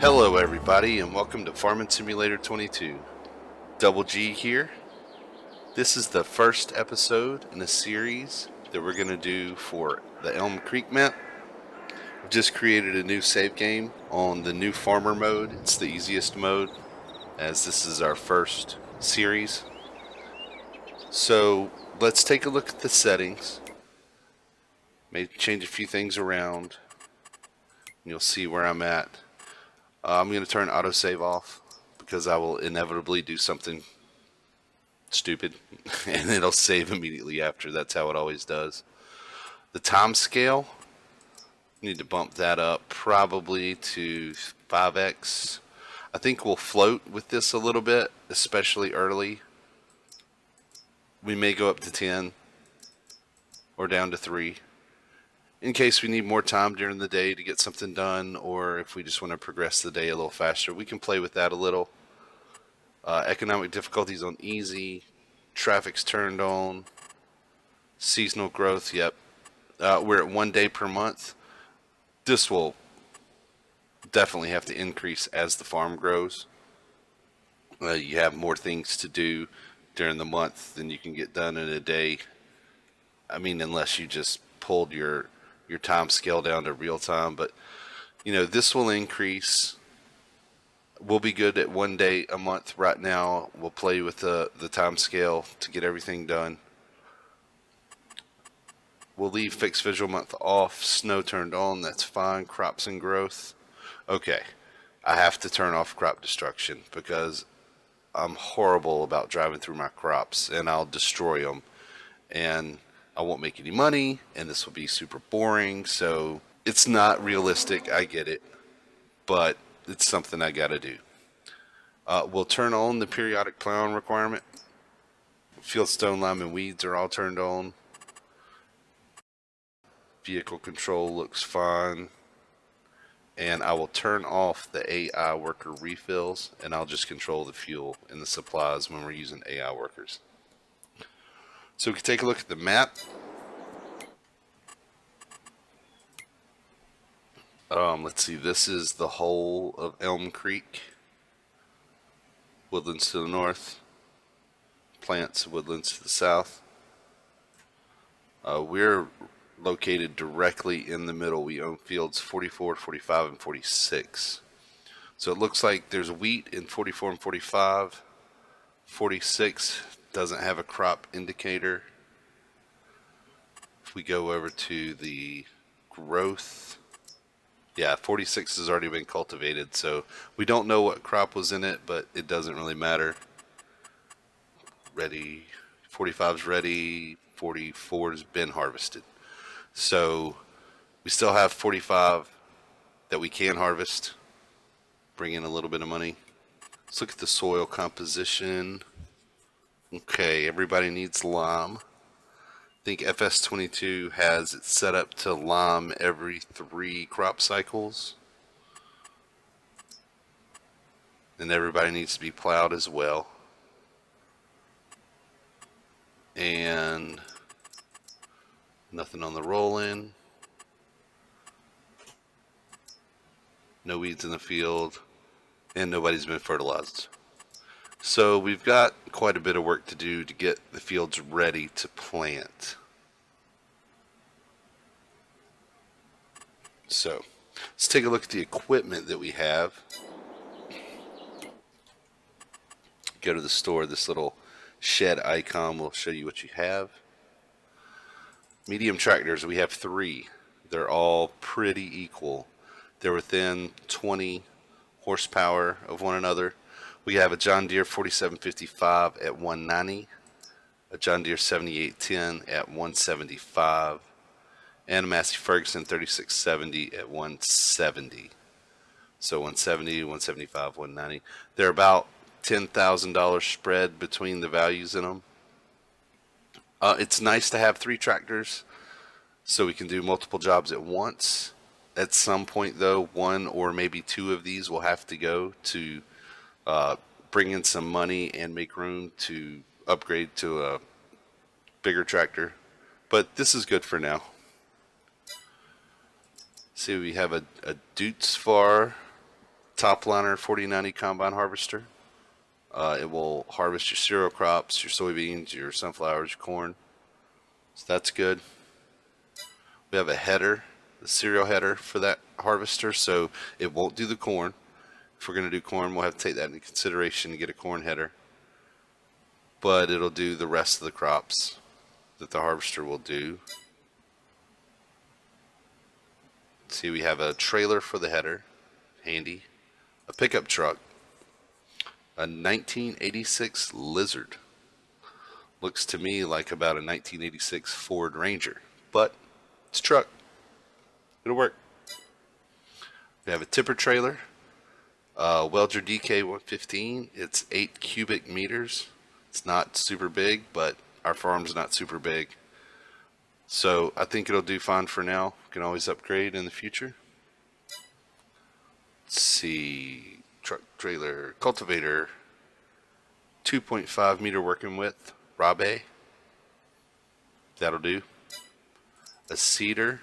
Hello everybody and welcome to Farming Simulator 22. Double G here. This is the first episode in a series that we're going to do for the Elm Creek map. I've just created a new save game on the new farmer mode. It's the easiest mode as this is our first series. So let's take a look at the settings. Maybe change a few things around and you'll see where I'm at. I'm going to turn autosave off because I will inevitably do something stupid and it'll save immediately after. That's how it always does. The time scale, need to bump that up probably to 5x. I think we'll float with this a little bit, especially early. We may go up to 10 or down to 3 in case we need more time during the day to get something done, or if we just want to progress the day a little faster, we can play with that a little. Economic difficulties on easy, traffic's turned on, seasonal growth, yep. We're at 1 day per month. This will definitely have to increase as the farm grows. You have more things to do during the month than you can get done in a day. I mean, unless you just pulled your time scale down to real time, but you know, this will increase. We'll be good at 1 day a month right now. We'll play with the time scale to get everything done. We'll leave fixed visual month off, snow turned on, that's fine. Crops and growth. Okay, I have to turn off crop destruction because I'm horrible about driving through my crops and I'll destroy them. And I won't make any money and this will be super boring. So it's not realistic, I get it, but it's something I gotta do. We'll turn on the periodic plowing requirement. Field stone, lime, and weeds are all turned on. Vehicle control looks fine. And I will turn off the AI worker refills and I'll just control the fuel and the supplies when we're using AI workers. So we can take a look at the map. Let's see, this is the whole of Elm Creek. Woodlands to the north, plants, woodlands to the south. We're located directly in the middle. We own fields 44, 45, and 46. So it looks like there's wheat in 44 and 45. 46 doesn't have a crop indicator. If we go over to the growth, yeah, 46 has already been cultivated, so we don't know what crop was in it, but it doesn't really matter. Ready, 45's ready, 44's been harvested. So we still have 45 that we can harvest, bring in a little bit of money. Let's look at the soil composition. Okay, everybody needs lime. I think FS22 has it set up to lime every 3 crop cycles. And everybody needs to be plowed as well. And nothing on the roll-in. No weeds in the field. And nobody's been fertilized. So we've got quite a bit of work to do to get the fields ready to plant. So let's take a look at the equipment that we have. Go to the store, this little shed icon will show you what you have. Medium tractors, we have 3. They're all pretty equal. They're within 20 horsepower of one another. We have a John Deere 4755 at 190, a John Deere 7810 at 175, and a Massey Ferguson 3670 at 170. So 170, 175, 190. They're about $10,000 spread between the values in them. It's nice to have 3 tractors so we can do multiple jobs at once. At some point though, 1 or maybe 2 of these will have to go to bring in some money and make room to upgrade to a bigger tractor. But this is good for now. See, we have a Dutz Far Topliner 4090 combine harvester. It will harvest your cereal crops, your soybeans, your sunflowers, your corn. So that's good. We have a header, the cereal header for that harvester, so it won't do the corn. If we're going to do corn, we'll have to take that into consideration to get a corn header. But it'll do the rest of the crops that the harvester will do. See, we have a trailer for the header, handy. A pickup truck, a 1986 Lizard. Looks to me like about a 1986 Ford Ranger, but it's a truck. It'll work. We have a tipper trailer, Welger DK115. It's 8 cubic meters. It's not super big, but our farm's not super big. So I think it'll do fine for now. We can always upgrade in the future. Let's see, truck, trailer, cultivator, 2.5 meter working width, Rabe. That'll do. A seeder,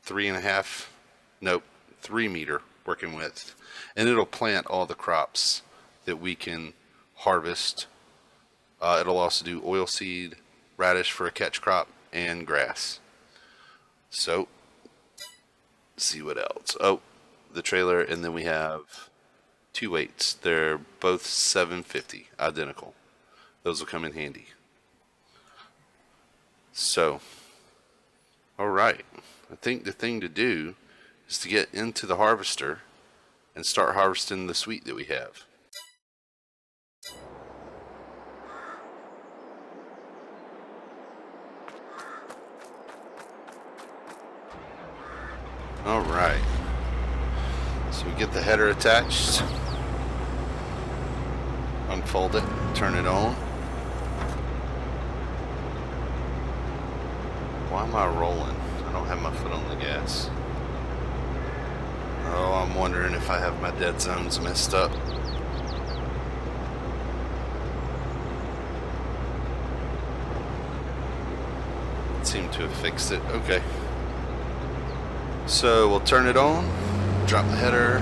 3 meter working width, and it'll plant all the crops that we can harvest. It'll also do oilseed, radish for a catch crop, and grass. So, let's see what else. Oh, the trailer, and then we have 2 weights. They're both 750, identical. Those will come in handy. So, all right. I think the thing to do is to get into the harvester and start harvesting the sweet that we have. All right. So we get the header attached. Unfold it, turn it on. Why am I rolling? I don't have my foot on the gas. Oh, I'm wondering if I have my dead zones messed up. Seem to have fixed it. Okay. So we'll turn it on, drop the header,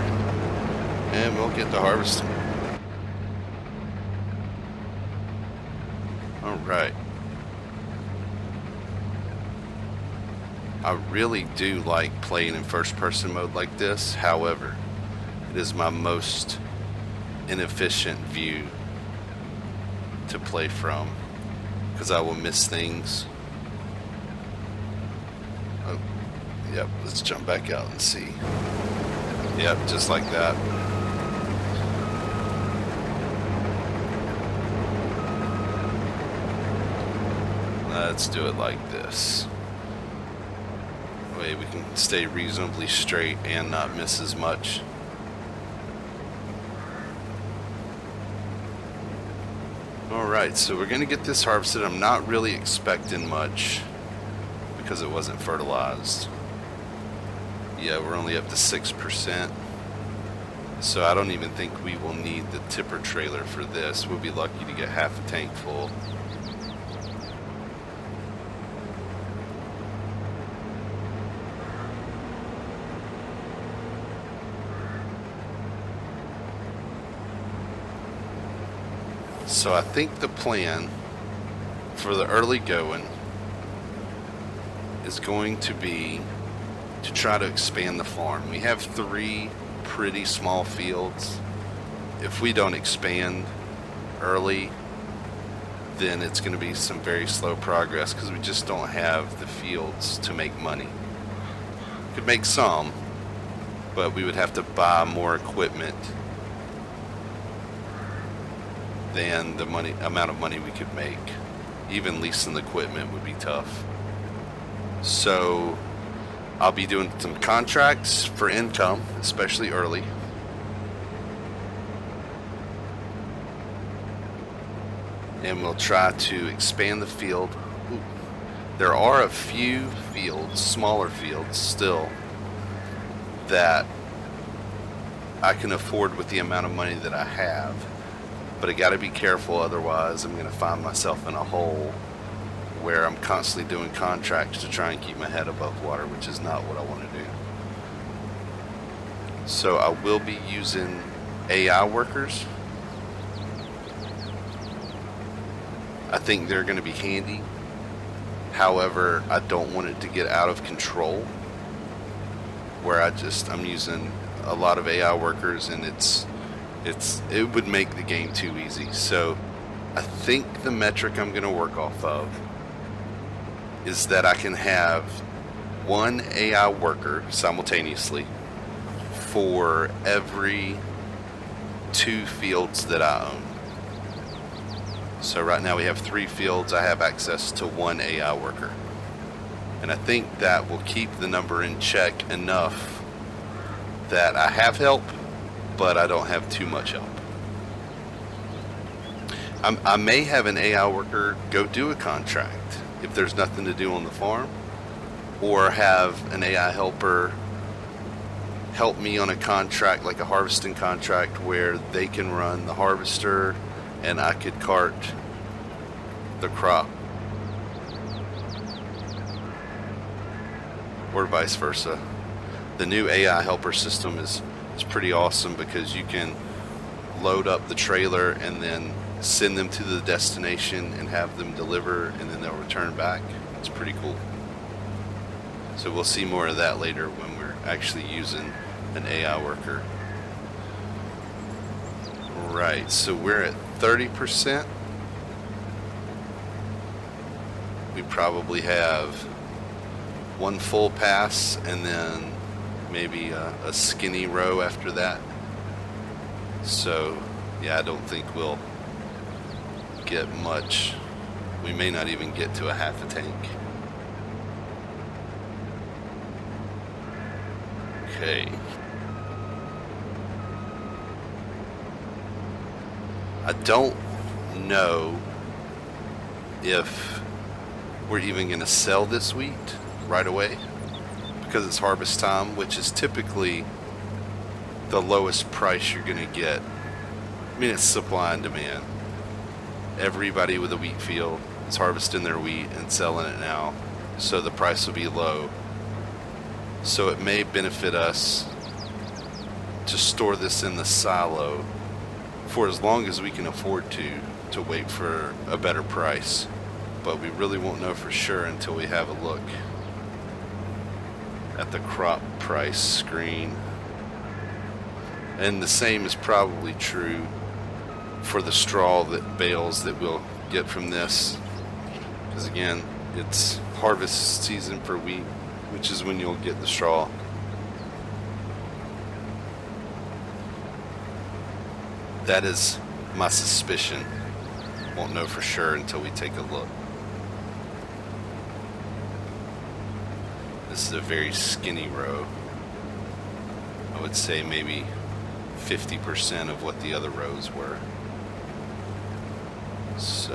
and we'll get to harvesting. Alright. I really do like playing in first person mode like this. However, it is my most inefficient view to play from because I will miss things. Oh, yep, let's jump back out and see. Yep, just like that. Let's do it like this. That way we can stay reasonably straight and not miss as much. Alright, so we're going to get this harvested. I'm not really expecting much because it wasn't fertilized. Yeah, we're only up to 6%. So I don't even think we will need the tipper trailer for this. We'll be lucky to get half a tank full. So I think the plan for the early going is going to be to try to expand the farm. We have 3 pretty small fields. If we don't expand early, then it's going to be some very slow progress because we just don't have the fields to make money. We could make some, but we would have to buy more equipment than the amount of money we could make. Even leasing the equipment would be tough. So I'll be doing some contracts for income, especially early. And we'll try to expand the field. Ooh. There are a few fields, smaller fields still, that I can afford with the amount of money that I have. But I gotta be careful, otherwise I'm gonna find myself in a hole where I'm constantly doing contracts to try and keep my head above water, which is not what I want to do. So I will be using AI workers. I think they're going to be handy. However, I don't want it to get out of control where I'm using a lot of AI workers and it would make the game too easy. So I think the metric I'm going to work off of is that I can have one AI worker simultaneously for every 2 fields that I own. So right now we have 3 fields. I have access to 1 AI worker. And I think that will keep the number in check enough that I have help, but I don't have too much help. I may have an AI worker go do a contract if there's nothing to do on the farm, or have an AI helper help me on a contract, like a harvesting contract, where they can run the harvester and I could cart the crop, or vice versa. The new AI helper system is pretty awesome because you can load up the trailer and then send them to the destination and have them deliver, and then they'll return back. It's pretty cool. So we'll see more of that later when we're actually using an AI worker. Right, so we're at 30%. We probably have 1 full pass and then maybe a skinny row after that. So yeah, I don't think we'll get much. We may not even get to a half a tank. Okay. I don't know if we're even going to sell this wheat right away because it's harvest time, which is typically the lowest price you're going to get. I mean, it's supply and demand. Everybody with a wheat field is harvesting their wheat and selling it now, so the price will be low. So it may benefit us to store this in the silo for as long as we can afford to wait for a better price. But we really won't know for sure until we have a look at the crop price screen. And the same is probably true for the straw bales that we'll get from this, because again, it's harvest season for wheat, which is when you'll get the straw. That is my suspicion. Won't know for sure until we take a look. This is a very skinny row. I would say maybe 50% of what the other rows were. So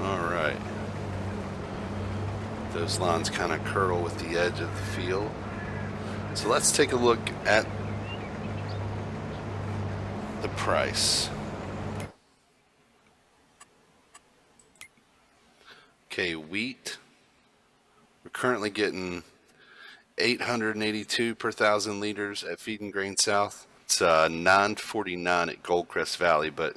all right, those lines kind of curl with the edge of the field. So let's take a look at the price. Okay, wheat, we're currently getting 882 per 1,000 liters at Feed and Grain South. It's $9.49 at Goldcrest Valley, but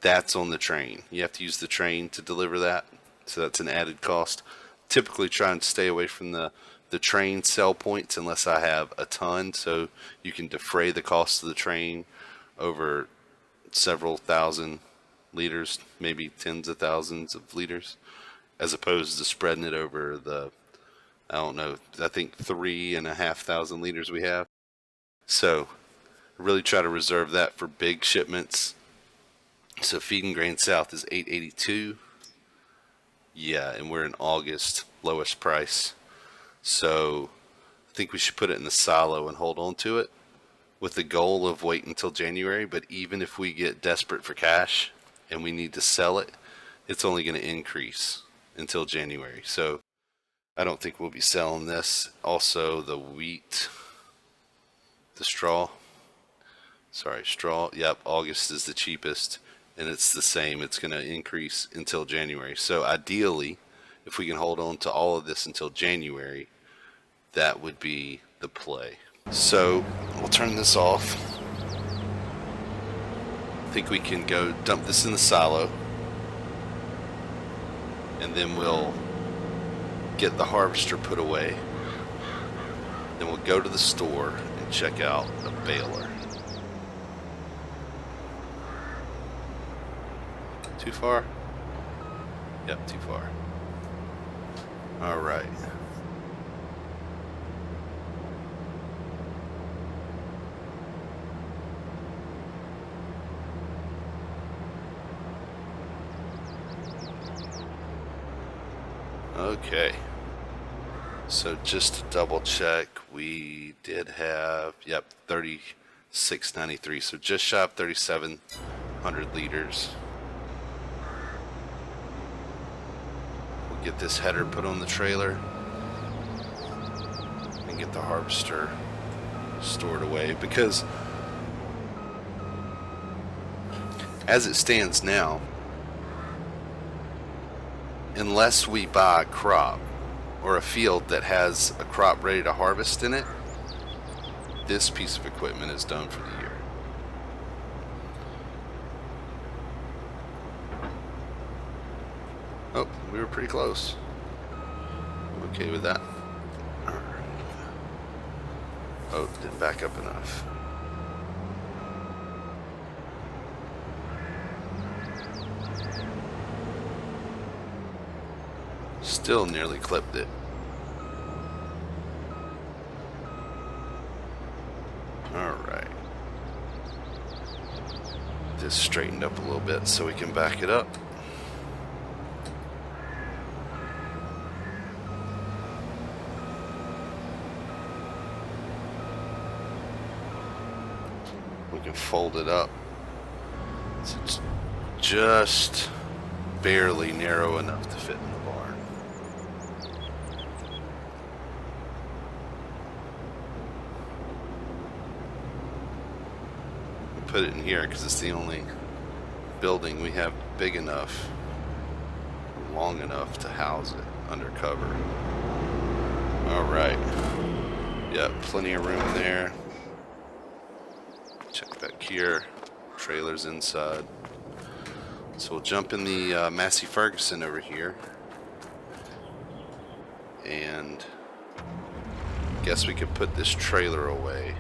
that's on the train. You have to use the train to deliver that, so that's an added cost. Typically try and stay away from the train sell points unless I have a ton, so you can defray the cost of the train over several thousand liters, maybe tens of thousands of liters, as opposed to spreading it over I don't know, I think 3,500 liters we have. So really try to reserve that for big shipments. So Feed and Grain South is 882. Yeah, and we're in August, lowest price. So I think we should put it in the silo and hold on to it with the goal of waiting until January. But even if we get desperate for cash and we need to sell it, it's only going to increase until January. So I don't think we'll be selling this. Also, the wheat, the straw. Yep, August is the cheapest, and it's the same. It's going to increase until January. So ideally, if we can hold on to all of this until January, that would be the play. So we'll turn this off. I think we can go dump this in the silo, and then we'll get the harvester put away. Then we'll go to the store and check out a baler. Too far? Yep, too far. All right. Okay. So just to double check, we did have, yep, 3693. So just shy of 3,700 liters. We'll get this header put on the trailer and get the harvester stored away, because as it stands now, unless we buy a crop or a field that has a crop ready to harvest in it, this piece of equipment is done for the year. Oh, we were pretty close. I'm okay with that. All right. Oh, didn't back up enough. Still nearly clipped it. Alright. This straightened up a little bit so we can back it up. We can fold it up. So it's just barely narrow enough to fit in the barn. Put it in here because it's the only building we have big enough, long enough to house it under cover. Alright. Yep, plenty of room there. Check back here. Trailer's inside. So we'll jump in the Massey Ferguson over here. And guess we could put this trailer away.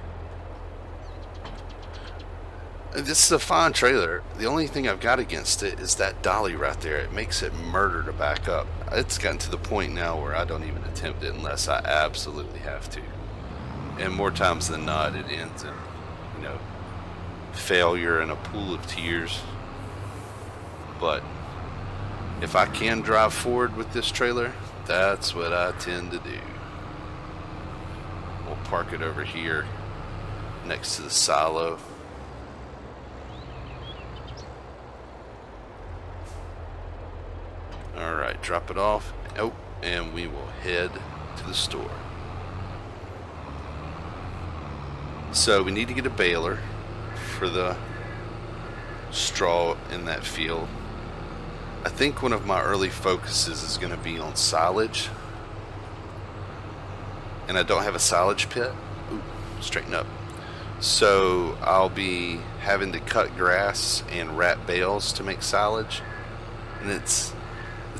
This is a fine trailer. The only thing I've got against it is that dolly right there. It makes it murder to back up. It's gotten to the point now where I don't even attempt it unless I absolutely have to. And more times than not, it ends in, failure and a pool of tears. But if I can drive forward with this trailer, that's what I tend to do. We'll park it over here next to the silo. Alright, drop it off. Oh, and we will head to the store. So we need to get a baler for the straw in that field. I think one of my early focuses is going to be on silage. And I don't have a silage pit. Ooh, straighten up. So I'll be having to cut grass and wrap bales to make silage. And it's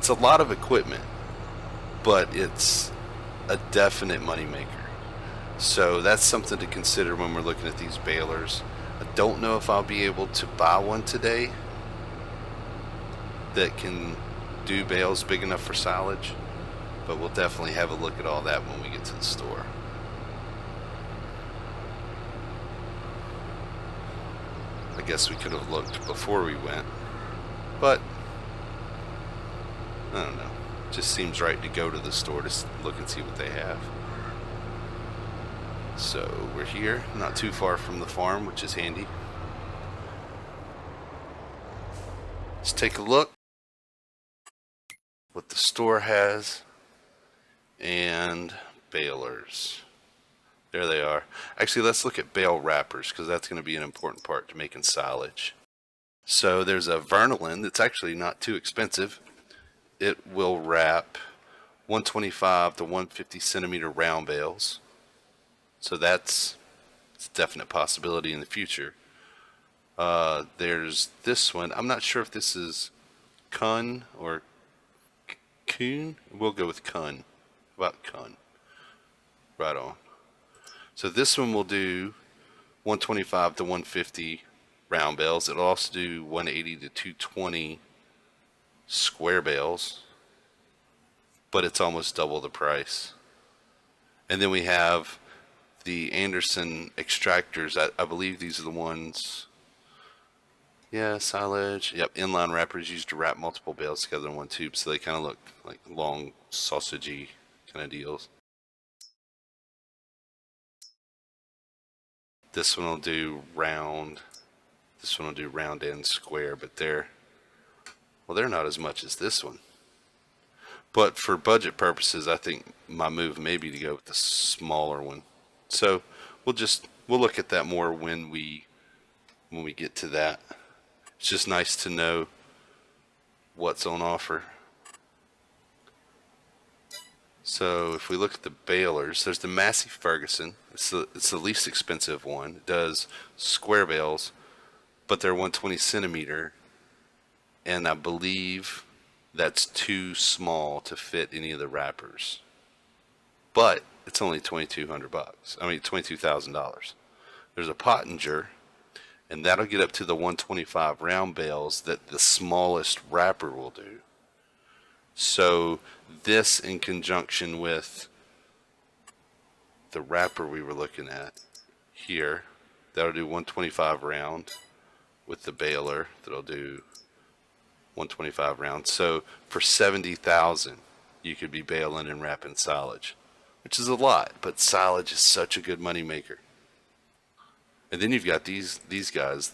a lot of equipment, but it's a definite moneymaker. So that's something to consider when we're looking at these balers. I don't know if I'll be able to buy one today that can do bales big enough for silage, but we'll definitely have a look at all that when we get to the store. I guess we could have looked before we went, but I don't know. Just seems right to go to the store to look and see what they have. So we're here, not too far from the farm, which is handy. Let's take a look what the store has. And balers. There they are. Actually, let's look at bale wrappers, because that's going to be an important part to making silage. So there's a Vernolin that's actually not too expensive. It will wrap 125 to 150 centimeter round bales. So it's a definite possibility in the future. There's this one. I'm not sure if this is Kun or Kun. We'll go with Kun. About Kun. Right on. So this one will do 125 to 150 round bales. It'll also do 180 to 220 square bales, but it's almost double the price. And then we have the Anderson extractors. I believe these are the ones. Yeah, silage. Yep, inline wrappers used to wrap multiple bales together in one tube, so they kind of look like long, sausagey kind of deals. This one will do round. This one will do round and square, but they're not as much as this one. But for budget purposes, I think my move may be to go with the smaller one. So we'll look at that more when we get to that. It's just nice to know what's on offer. So if we look at the balers, there's the Massey Ferguson. It's the least expensive one. It does square bales, but they're 120 centimeter, and I believe that's too small to fit any of the wrappers. But it's only $2,200. I mean $22,000. There's a Pottinger, and that'll get up to the 125 round bales that the smallest wrapper will do. So this, in conjunction with the wrapper we were looking at here, that'll do 125 round, with the baler that'll do 125 round. So for $70,000, you could be baling and wrapping silage, which is a lot, but silage is such a good money maker. And then you've got these guys,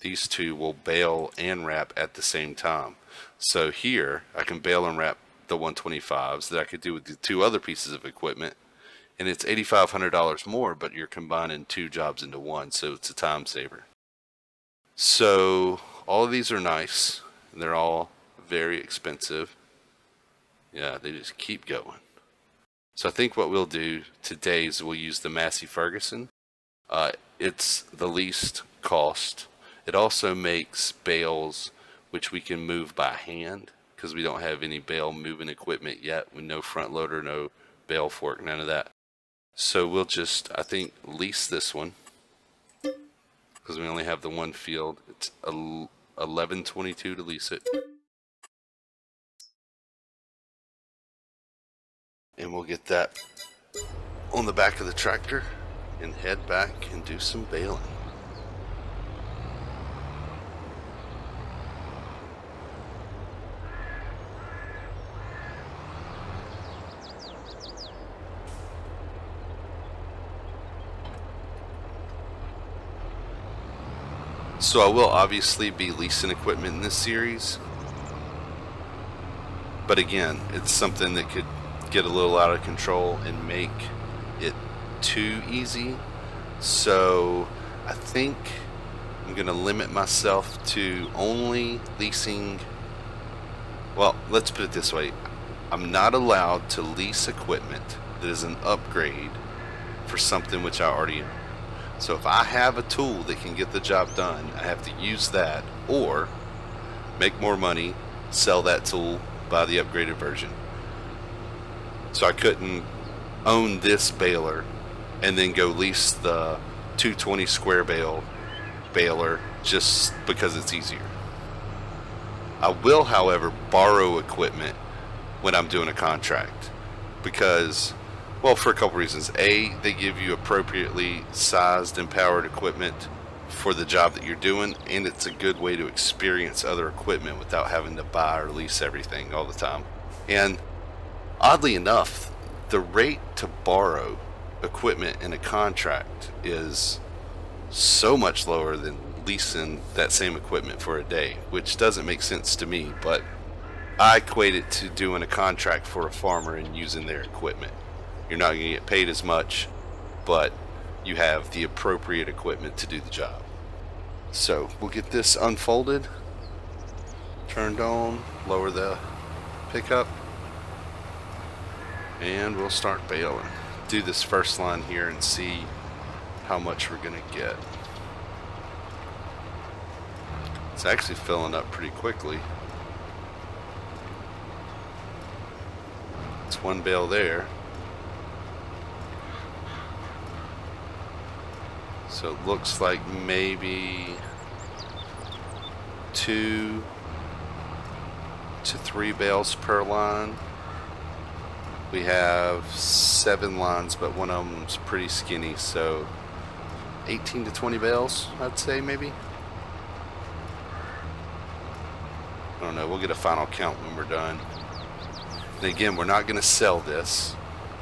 these two will bale and wrap at the same time. So here I can bale and wrap the 125s that I could do with the two other pieces of equipment, and it's $8,500 more, but you're combining two jobs into one, so it's a time saver. So all of these are nice, and they're all very expensive. Yeah, they just keep going. So I think what we'll do today is we'll use the Massey Ferguson. It's the least cost. It also makes bales which we can move by hand, because we don't have any bale moving equipment yet, with no front loader, no bale fork, none of that. So we'll just, I think, lease this one, because we only have the one field. It's $11.22 to lease it. And we'll get that on the back of the tractor and head back and do some baling. So I will obviously be leasing equipment in this series, but again, it's something that could get a little out of control and make it too easy. So I think I'm going to limit myself to only leasing. Well, let's put it this way. I'm not allowed to lease equipment that is an upgrade for something which I already own. So if I have a tool that can get the job done, I have to use that, or make more money, sell that tool, buy the upgraded version. So I couldn't own this baler and then go lease the 220 square baler just because it's easier. I will, however, borrow equipment when I'm doing a contract, because, well, for a couple reasons. A, they give you appropriately sized and powered equipment for the job that you're doing, and it's a good way to experience other equipment without having to buy or lease everything all the time. And oddly enough, the rate to borrow equipment in a contract is so much lower than leasing that same equipment for a day, which doesn't make sense to me, but I equate it to doing a contract for a farmer and using their equipment. You're not going to get paid as much, but you have the appropriate equipment to do the job. So we'll get this unfolded, turned on, lower the pickup, and we'll start baling. Do this first line here and see how much we're gonna get. It's actually filling up pretty quickly. It's one bale there. So it looks like maybe 2 to 3 bales per line. We have 7 lines, but one of them's pretty skinny, so 18 to 20 bales, I'd say maybe. I don't know, we'll get a final count when we're done. And again, we're not going to sell this,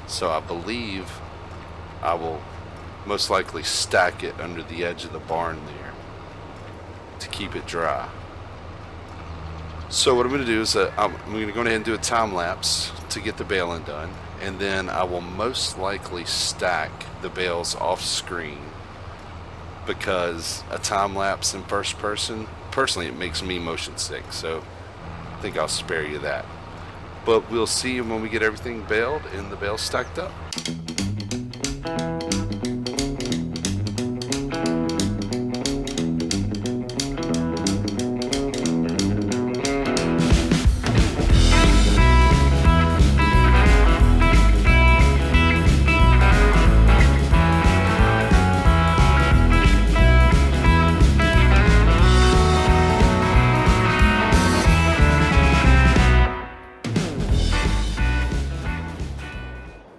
so I believe I will most likely stack it under the edge of the barn there to keep it dry. So what I'm going to do is I'm going to go ahead and do a time lapse to get the baling done, and then I will most likely stack the bales off screen, because a time lapse in first person, personally, it makes me motion sick, so I think I'll spare you that. But we'll see when we get everything baled and the bales stacked up.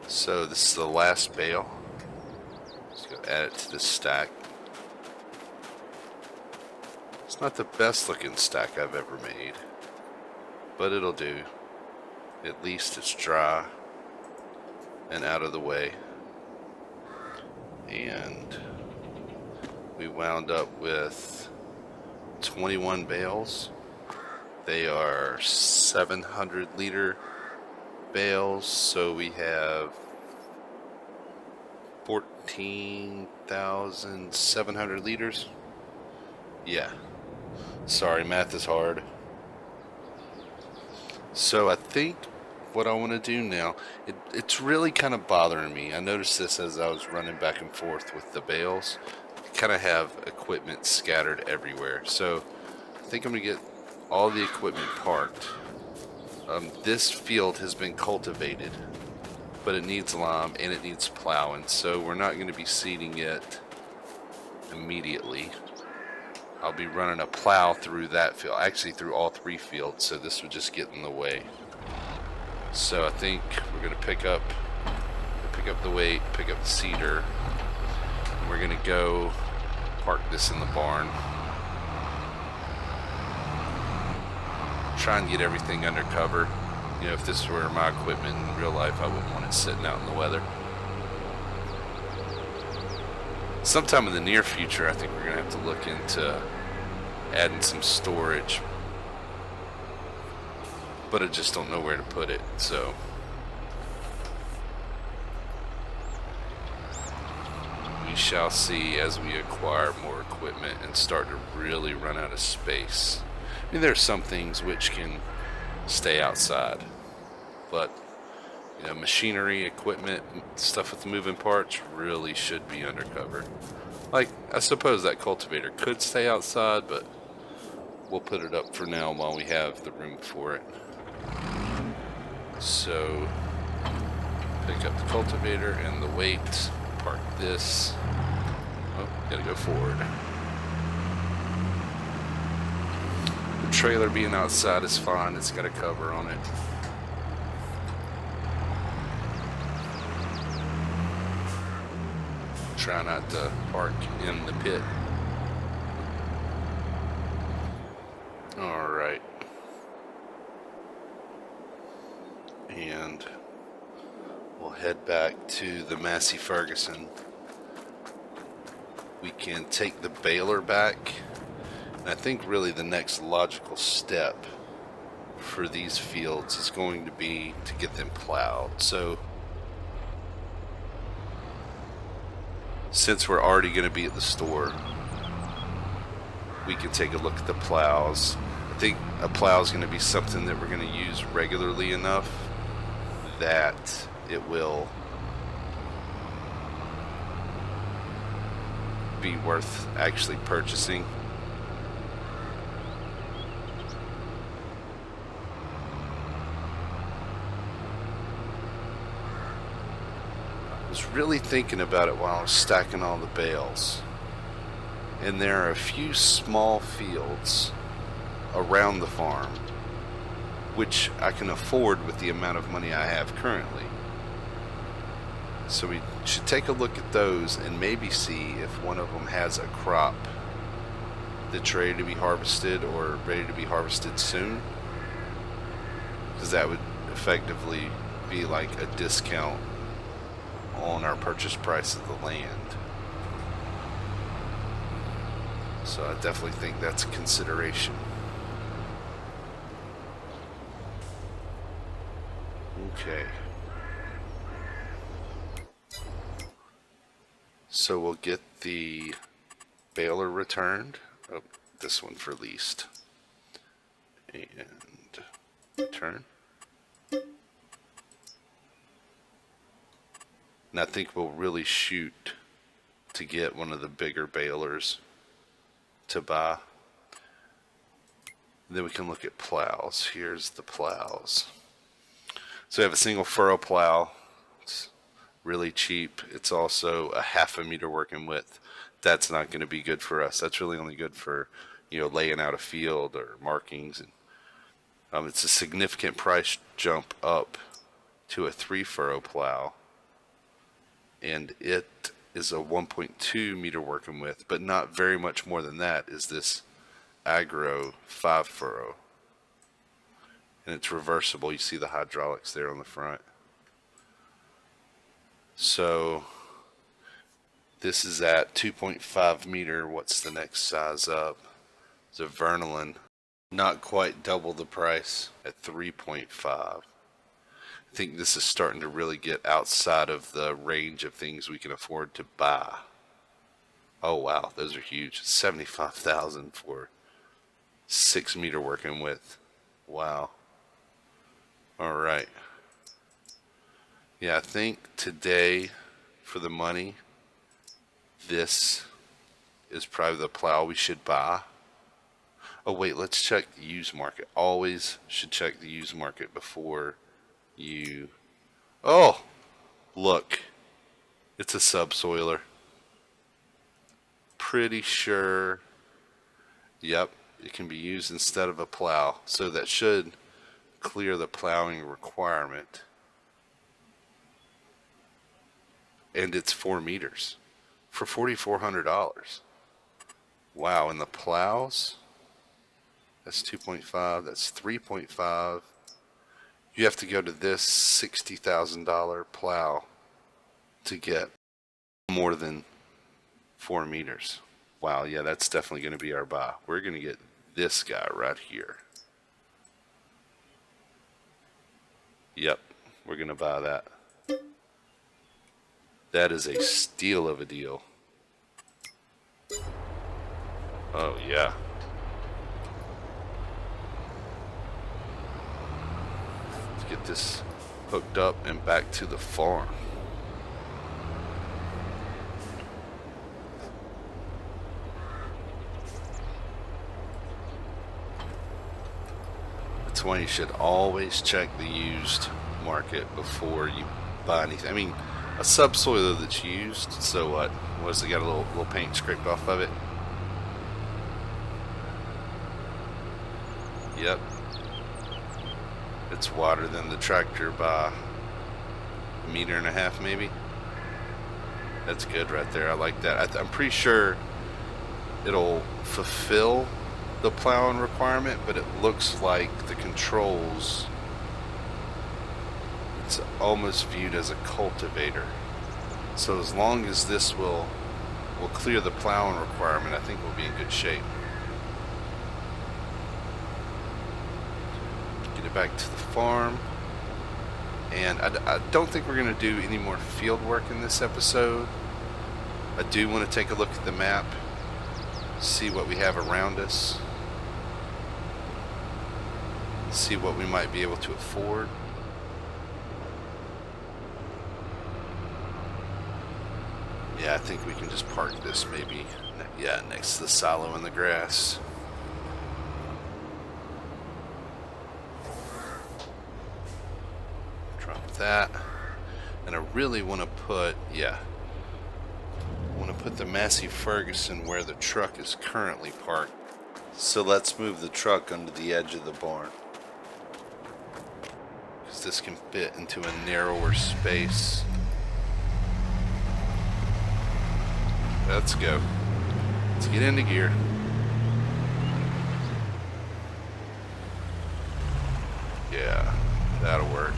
So this is the last bale. Let's go add it to the stack. It's not the best looking stack I've ever made, but it'll do. At least it's dry and out of the way. And we wound up with 21 bales. They are 700 liter bales, so we have 14,700 liters. Yeah, sorry, math is hard. So I think what I want to do now, it's really kind of bothering me. I noticed this as I was running back and forth with the bales. I kind of have equipment scattered everywhere, so I think I'm gonna get all the equipment parked. This field has been cultivated, but it needs lime and it needs plowing, so we're not going to be seeding it immediately. I'll be running a plow through that field, actually through all 3 fields, so this would just get in the way. So I think we're going to pick up the weight, pick up the seeder, and we're going to go park this in the barn. Try and get everything under cover. You know, if this were my equipment in real life, I wouldn't want it sitting out in the weather. Sometime in the near future, I think we're going to have to look into adding some storage, but I just don't know where to put it, so we shall see as we acquire more equipment and start to really run out of space. I mean, there are some things which can stay outside, but you know, machinery, equipment, stuff with moving parts really should be undercover. Like, I suppose that cultivator could stay outside, but we'll put it up for now while we have the room for it. So, pick up the cultivator and the weight, park this. Oh, gotta go forward. The trailer being outside is fine, it's got a cover on it. Try not to park in the pit. Alright. And we'll head back to the Massey Ferguson. We can take the baler back. And I think really the next logical step for these fields is going to be to get them plowed. So since we're already going to be at the store, we can take a look at the plows. I think a plow is going to be something that we're going to use regularly enough that it will be worth actually purchasing. I was really thinking about it while I was stacking all the bales, and there are a few small fields around the farm which I can afford with the amount of money I have currently. So we should take a look at those and maybe see if one of them has a crop that's ready to be harvested or ready to be harvested soon, because that would effectively be like a discount on our purchase price of the land. So I definitely think that's a consideration. Okay. So we'll get the baler returned. Oh, this one for leased. And return. And I think we'll really shoot to get one of the bigger balers to buy. And then we can look at plows. Here's the plows. So we have a single furrow plow. It's really cheap. It's also a 1/2 meter working width. That's not going to be good for us. That's really only good for, laying out a field or markings. And it's a significant price jump up to a 3 furrow plow, and it is a 1.2 meter working width, but not very much more than that is this Agro 5 furrow. And it's reversible. You see the hydraulics there on the front. So this is at 2.5 meter. What's the next size up? It's a Vernolin. Not quite double the price at 3.5. I think this is starting to really get outside of the range of things we can afford to buy. Oh wow, those are huge. 75,000 for 6 meter working width. Wow. All right. Yeah, I think today, for the money, this is probably the plow we should buy. Oh wait, let's check the used market. Always should check the used market before you... Oh, look. It's a subsoiler. Pretty sure... Yep, it can be used instead of a plow. So that should clear the plowing requirement. And it's 4 meters for $4,400. Wow, and the plows, that's 2.5, that's 3.5. You have to go to this $60,000 plow to get more than 4 meters. Wow, yeah, that's definitely going to be our buy. We're going to get this guy right here. Yep, we're going to buy that. That is a steal of a deal. Oh, yeah. Let's get this hooked up and back to the farm. That's why you should always check the used market before you buy anything. I mean, a subsoiler that's used, so what? What has it got, a little paint scraped off of it? Yep. It's wider than the tractor by 1.5 meters maybe. That's good right there. I like that. I'm pretty sure it'll fulfill the plowing requirement, but it looks like the controls, it's almost viewed as a cultivator. So as long as this will clear the plowing requirement, I think we'll be in good shape. Get it back to the farm. And I don't think we're going to do any more field work in this episode. I do want to take a look at the map, see what we have around us. see what we might be able to afford. Yeah, I think we can just park this maybe, yeah, next to the silo in the grass. Drop that. And I really want to put, yeah, I want to put the Massey Ferguson where the truck is currently parked. So let's move the truck under the edge of the barn, because this can fit into a narrower space. Let's go. Let's get into gear. Yeah, that'll work.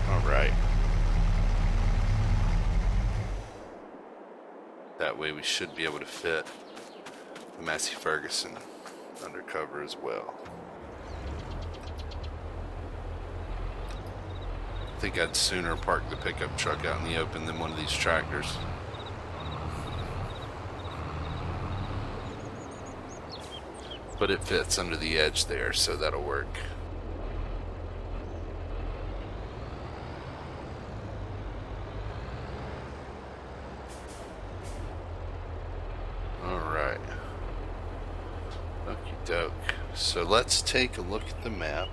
Alright. That way we should be able to fit the Massey Ferguson undercover as well. I think I'd sooner park the pickup truck out in the open than one of these tractors. But it fits under the edge there, so that'll work. Alright. Okie doke. So let's take a look at the map.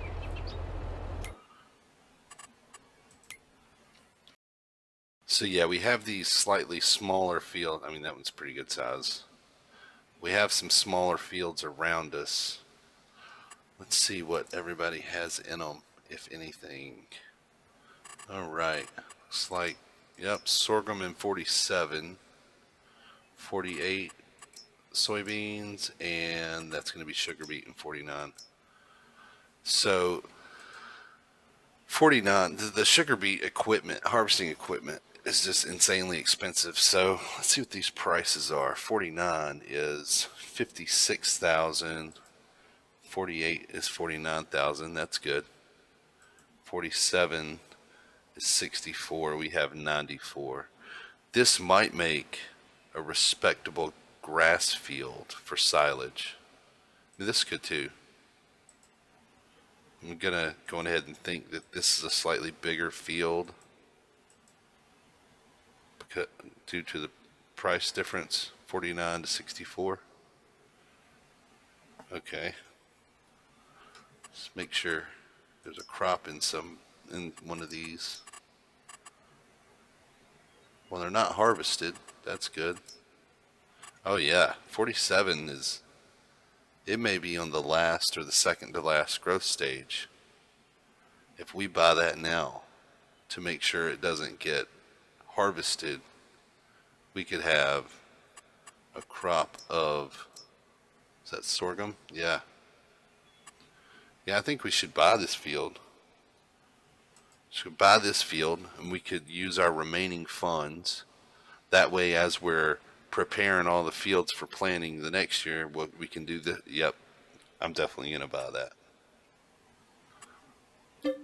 So yeah, we have these slightly smaller field. I mean, that one's pretty good size. We have some smaller fields around us. Let's see what everybody has in them, if anything. Alright, looks like, yep, sorghum in 47, 48 soybeans, and that's going to be sugar beet in 49. So 49, the sugar beet equipment, harvesting equipment, is just insanely expensive. So let's see what these prices are. 49 is 56,000. 48 is 49,000. That's good. 47 is 64. We have 94. This might make a respectable grass field for silage. This could too. I'm gonna go ahead and think that this is a slightly bigger field due to the price difference, 49 to 64. Okay. Just make sure there's a crop in one of these. Well, they're not harvested. That's good. Oh yeah, 47 is, it may be on the last or the second to last growth stage. If we buy that now to make sure it doesn't get harvested, we could have a crop of, is that sorghum? Yeah. Yeah, I think we should buy this field. Should buy this field, and we could use our remaining funds. That way, as we're preparing all the fields for planting the next year, we can do the, yep, I'm definitely going to buy that.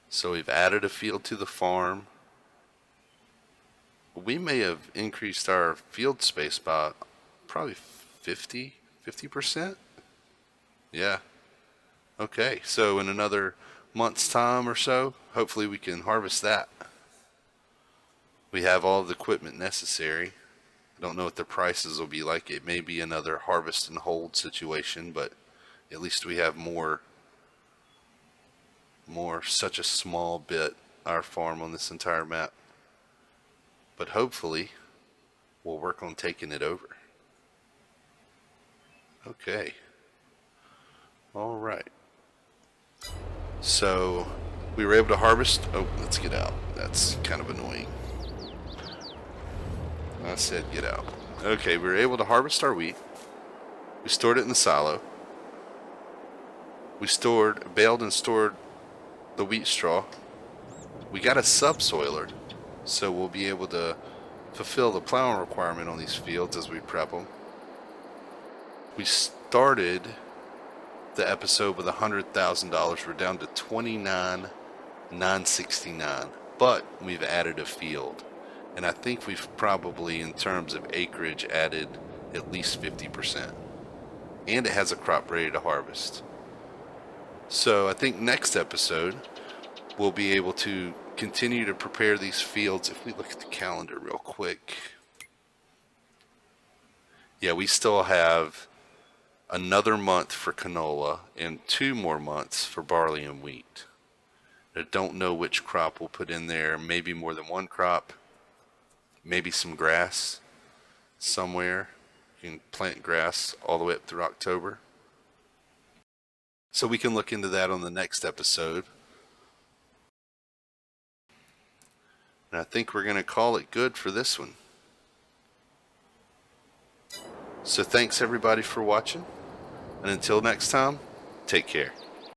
So we've added a field to the farm. We may have increased our field space by probably 50%. Yeah. Okay, so in another month's time or so, hopefully we can harvest that. We have all the equipment necessary. I don't know what the prices will be like. It may be another harvest and hold situation, but at least we have more such a small bit, our farm on this entire map. But hopefully we'll work on taking it over. Okay. All right. So we were able to harvest. Oh, let's get out. That's kind of annoying. I said get out. Okay, we were able to harvest our wheat. We stored it in the silo. We baled and stored the wheat straw. We got a subsoiler, so we'll be able to fulfill the plowing requirement on these fields as we prep them. We started the episode with $100,000. We're down to $29,969, but we've added a field, and I think we've probably, in terms of acreage, added at least 50%. and it has a crop ready to harvest. So I think next episode we'll be able to continue to prepare these fields. If we look at the calendar real quick, yeah, we still have another month for canola and 2 more months for barley and wheat. I don't know which crop we'll put in there. Maybe more than one crop, maybe some grass somewhere. You can plant grass all the way up through October. So we can look into that on the next episode. And I think we're going to call it good for this one. So thanks everybody for watching. And until next time, take care.